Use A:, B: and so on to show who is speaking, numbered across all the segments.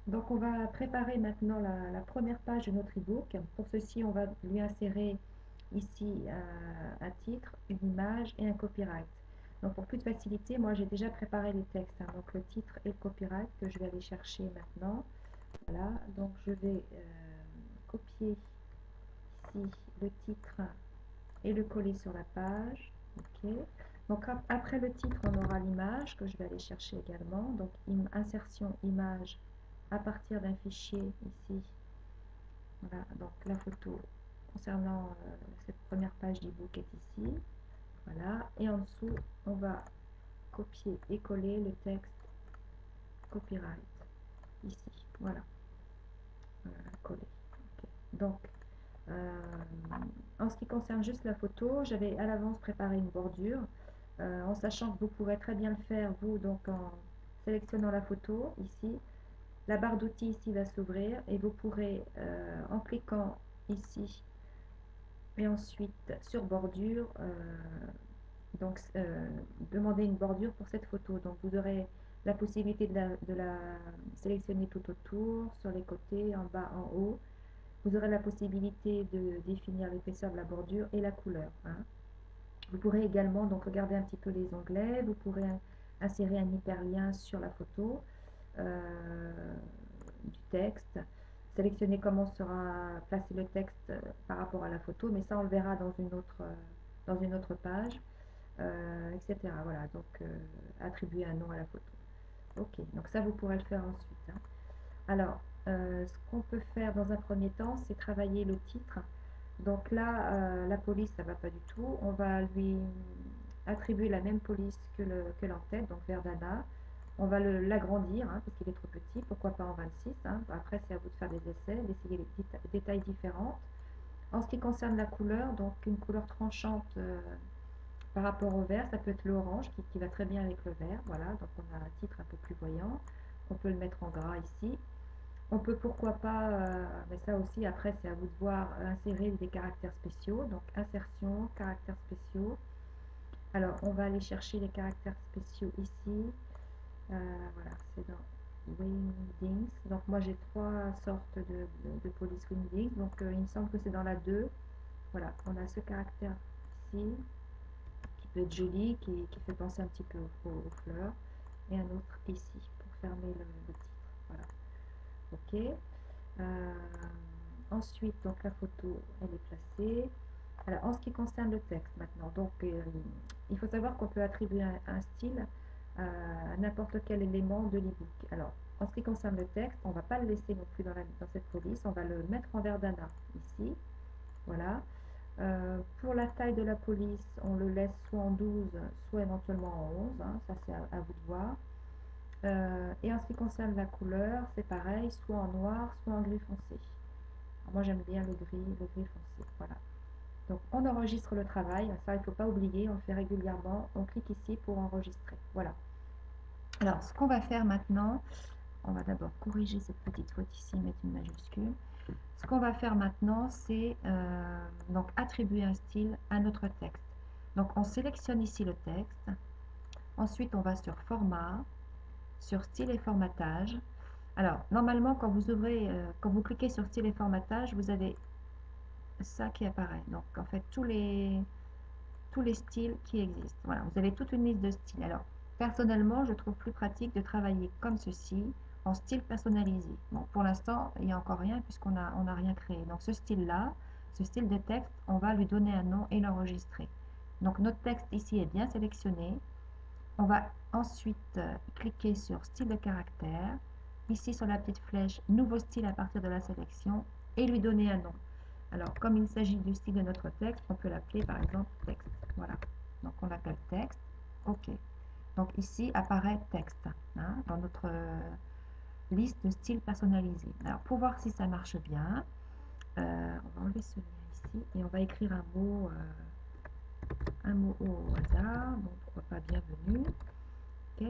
A: Donc on va préparer maintenant la première page de notre e-book. Pour ceci, on va lui insérer ici un titre, une image et un copyright. Donc pour plus de facilité, moi j'ai déjà préparé les textes, hein. Donc le titre et le copyright que je vais aller chercher maintenant. Voilà, donc je vais copier ici le titre et le coller sur la page. Ok. Donc après le titre, on aura l'image que je vais aller chercher également. Donc insertion image à partir d'un fichier ici. Voilà, donc la photo concernant cette première page d'e-book est ici. Voilà, et en dessous, on va copier et coller le texte copyright ici. Voilà, coller. Okay. Donc, en ce qui concerne juste la photo, j'avais à l'avance préparé une bordure, en sachant que vous pourrez très bien le faire, vous, donc en sélectionnant la photo ici. La barre d'outils ici va s'ouvrir et vous pourrez, en cliquant ici et ensuite sur bordure, donc demander une bordure pour cette photo. Donc vous aurez la possibilité de la sélectionner tout autour, sur les côtés, en bas, en haut. Vous aurez la possibilité de définir l'épaisseur de la bordure et la couleur, hein. Vous pourrez également donc regarder un petit peu les onglets. Vous pourrez insérer un hyperlien sur la photo, du texte, sélectionner comment sera placé le texte par rapport à la photo, mais ça on le verra dans une autre page, etc. Voilà, donc attribuer un nom à la photo. Ok, donc ça vous pourrez le faire ensuite, hein. Alors, ce qu'on peut faire dans un premier temps, c'est travailler le titre. Donc là, la police, ça ne va pas du tout. On va lui attribuer la même police que l'entête, donc Verdana. On va l'agrandir, hein, parce qu'il est trop petit. Pourquoi pas en 26, hein. Après, c'est à vous de faire des essais, d'essayer des tailles différentes. En ce qui concerne la couleur, donc une couleur tranchante par rapport au vert, ça peut être l'orange qui va très bien avec le vert. Voilà, donc on a un titre un peu plus voyant. On peut le mettre en gras ici. On peut pourquoi pas, mais ça aussi après c'est à vous de voir, insérer des caractères spéciaux. Donc insertion, caractères spéciaux. Alors on va aller chercher les caractères spéciaux ici. Voilà, c'est dans Wingdings. Donc moi j'ai trois sortes de police Wingdings. Donc il me semble que c'est dans la 2. Voilà, on a ce caractère ici qui peut être joli, qui fait penser un petit peu aux fleurs. Et un autre ici pour fermer le titre. Voilà. Ok. Euh, Ensuite, donc la photo, elle est placée. Alors, en ce qui concerne le texte maintenant, donc il faut savoir qu'on peut attribuer un style à n'importe quel élément de l'e-book. Alors, en ce qui concerne le texte, on ne va pas le laisser non plus dans cette police, on va le mettre en verdana ici. Voilà. Pour la taille de la police, on le laisse soit en 12, soit éventuellement en 11, hein, ça c'est à vous de voir. Et en ce qui concerne la couleur, c'est pareil, soit en noir, soit en gris foncé. Alors moi j'aime bien le gris foncé, voilà. Donc on enregistre le travail, ça il ne faut pas oublier, on le fait régulièrement. On clique ici pour enregistrer, voilà. Alors ce qu'on va faire maintenant, on va d'abord corriger cette petite faute ici, mettre une majuscule. Ce qu'on va faire maintenant, c'est donc attribuer un style à notre texte. Donc on sélectionne ici le texte, ensuite on va sur format, sur style et formatage. Alors, normalement, quand vous ouvrez, quand vous cliquez sur style et formatage, vous avez ça qui apparaît. Donc, en fait, tous les styles qui existent. Voilà, vous avez toute une liste de styles. Alors, personnellement, je trouve plus pratique de travailler comme ceci, en style personnalisé. Bon, pour l'instant, il n'y a encore rien puisqu'on on a rien créé. Donc, ce style-là, ce style de texte, on va lui donner un nom et l'enregistrer. Donc, notre texte ici est bien sélectionné. On va ensuite cliquer sur style de caractère, ici sur la petite flèche, nouveau style à partir de la sélection et lui donner un nom. Alors, comme il s'agit du style de notre texte, on peut l'appeler par exemple texte. Voilà. Donc, on l'appelle texte. OK. Donc, ici apparaît texte, hein, dans notre liste de styles personnalisés. Alors, pour voir si ça marche bien, on va enlever ce lien ici et on va écrire un mot au hasard. Donc, pourquoi pas bienvenue. OK.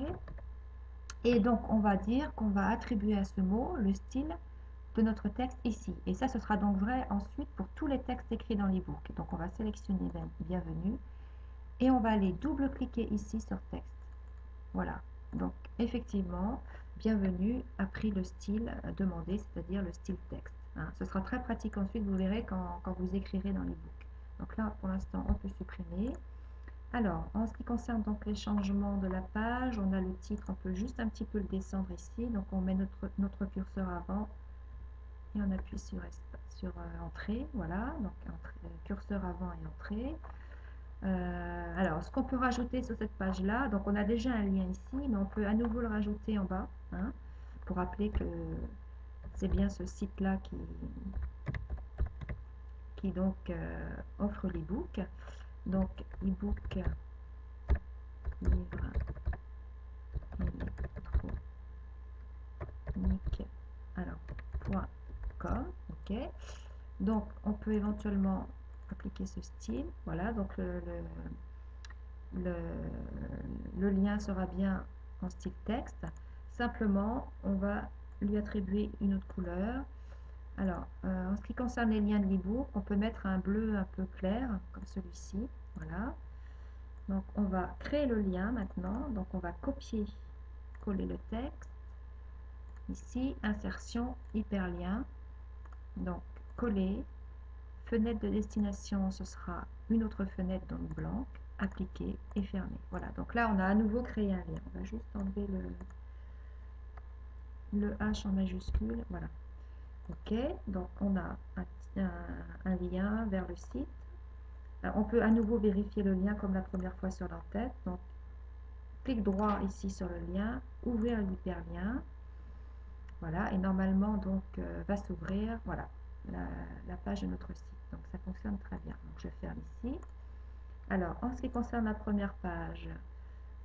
A: Et donc, on va dire qu'on va attribuer à ce mot le style de notre texte ici. Et ça, ce sera donc vrai ensuite pour tous les textes écrits dans l'e-book. Donc, on va sélectionner Bienvenue et on va aller double-cliquer ici sur texte. Voilà. Donc, effectivement, bienvenue a pris le style demandé, c'est-à-dire le style texte. Hein. Ce sera très pratique ensuite, vous verrez quand vous écrirez dans l'e-book. Donc là, pour l'instant, on peut supprimer. Alors, en ce qui concerne donc les changements de la page, on a le titre, on peut juste un petit peu le descendre ici. Donc on met notre curseur avant et on appuie sur entrée, voilà, donc curseur avant et entrée. Alors, ce qu'on peut rajouter sur cette page-là, donc on a déjà un lien ici, mais on peut à nouveau le rajouter en bas, hein, pour rappeler que c'est bien ce site-là qui donc offre l'e-book. Donc, e-book livre électronique, alors, .com, ok. Donc, on peut éventuellement appliquer ce style, voilà, donc le lien sera bien en style texte. Simplement, on va lui attribuer une autre couleur. Alors, en ce qui concerne les liens de l'e-book, on peut mettre un bleu un peu clair, comme celui-ci. Voilà. Donc, on va créer le lien maintenant. Donc, on va coller le texte. Ici, insertion, hyperlien. Donc, coller. Fenêtre de destination, ce sera une autre fenêtre donc blanche. Appliquer et fermer. Voilà, donc là, on a à nouveau créé un lien. On va juste enlever le H en majuscule. Voilà. OK, donc on a un lien vers le site. Alors, on peut à nouveau vérifier le lien comme la première fois sur l'entête. Donc, clic droit ici sur le lien, ouvrir l'hyperlien. Voilà, et normalement, donc, va s'ouvrir, voilà, la page de notre site. Donc, ça fonctionne très bien. Donc, je ferme ici. Alors, en ce qui concerne la première page,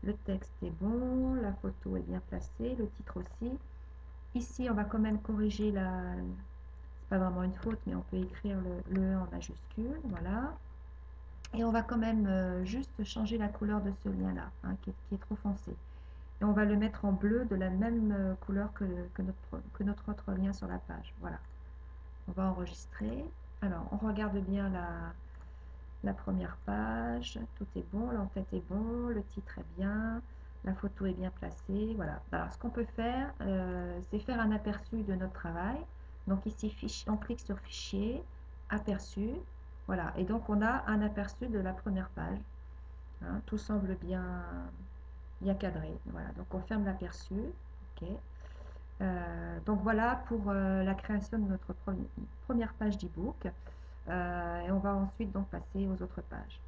A: le texte est bon, la photo est bien placée, le titre aussi. Ici, on va quand même corriger c'est pas vraiment une faute, mais on peut écrire le E en majuscule, voilà. Et on va quand même juste changer la couleur de ce lien-là, hein, qui est trop foncé. Et on va le mettre en bleu de la même couleur que notre autre lien sur la page. Voilà. On va enregistrer. Alors, on regarde bien la première page. Tout est bon, l'entête est bon, le titre est bien, la photo est bien placée. Voilà. Alors, ce qu'on peut faire, c'est faire un aperçu de notre travail. Donc ici, on clique sur Fichier, Aperçu. Voilà. Et donc, on a un aperçu de la première page. Hein, tout semble bien cadré. Voilà. Donc, on ferme l'aperçu. OK. Donc, voilà pour la création de notre première page d'e-book. Et on va ensuite donc passer aux autres pages.